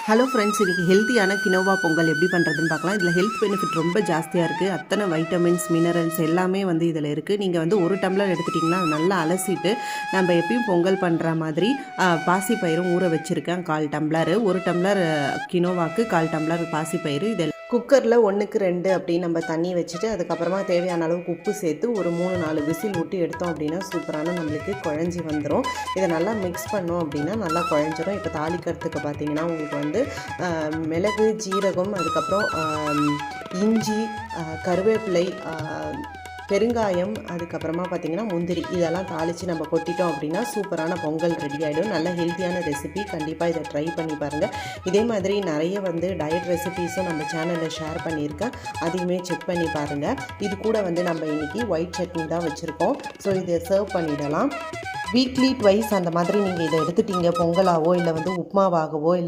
Hello friends, இன்றைக்கி ஹெல்த்தியான quinoa Pongal எப்படி பண்ணுறதுன்னு பார்க்கலாம். இதில் ஹெல்த் பெனிஃபிட் ரொம்ப ஜாஸ்தியாக இருக்குது. அத்தனை வைட்டமின்ஸ், மினரல்ஸ் எல்லாமே வந்து இதில் இருக்குது. நீங்கள் வந்து ஒரு டம்ளர் எடுத்துட்டிங்கன்னா நல்லா அலசிட்டு நம்ம எப்பயும் பொங்கல் பண்ணுற மாதிரி பாசிப்பயிரும் ஊற வச்சுருக்கேன் 1/4 டம்ளர். 1 டம்ளர் கினோவாக்கு 1/4 டம்ளர் பாசிப்பயிறு. இதில் குக்கரில் 1க்கு 2 அப்படின்னு நம்ம தண்ணி வச்சுட்டு அதுக்கப்புறமா தேவையான அளவுக்கு உப்பு சேர்த்து ஒரு 3-4 விசில் விட்டு எடுத்தோம் அப்படின்னா சூப்பரான நம்மளுக்கு குழஞ்சி வந்துடும். இதை நல்லா மிக்ஸ் பண்ணோம் அப்படின்னா நல்லா குழஞ்சிரும். இப்போ தாளிக்கிறதுக்கு பார்த்தீங்கன்னா உங்களுக்கு வந்து மிளகு, ஜீரகம், அதுக்கப்புறம் இஞ்சி, கருவேப்பிலை, பெருங்காயம், அதுக்கப்புறமா பார்த்திங்கன்னா முந்திரி, இதெல்லாம் தாளித்து நம்ம கொட்டிட்டோம் அப்படின்னா சூப்பரான பொங்கல் ரெடி ஆகிடும். நல்ல ஹெல்த்தியான ரெசிபி. கண்டிப்பாக இதை ட்ரை பண்ணி பாருங்கள். இதே மாதிரி நிறைய வந்து டயட் ரெசிபீஸும் நம்ம சேனலில் ஷேர் பண்ணியிருக்கேன். அதையுமே செக் பண்ணி பாருங்கள். இது கூட வந்து நம்ம இன்றைக்கி ஒயிட் சட்னி தான் வச்சுருக்கோம். ஸோ இதை சர்வ் பண்ணிடலாம். வீக்லி ட்வைஸ் அந்த மாதிரி நீங்கள் இதை எடுத்துட்டீங்க பொங்கலாவோ இல்லை வந்து உப்புமாவாகவோ இல்லை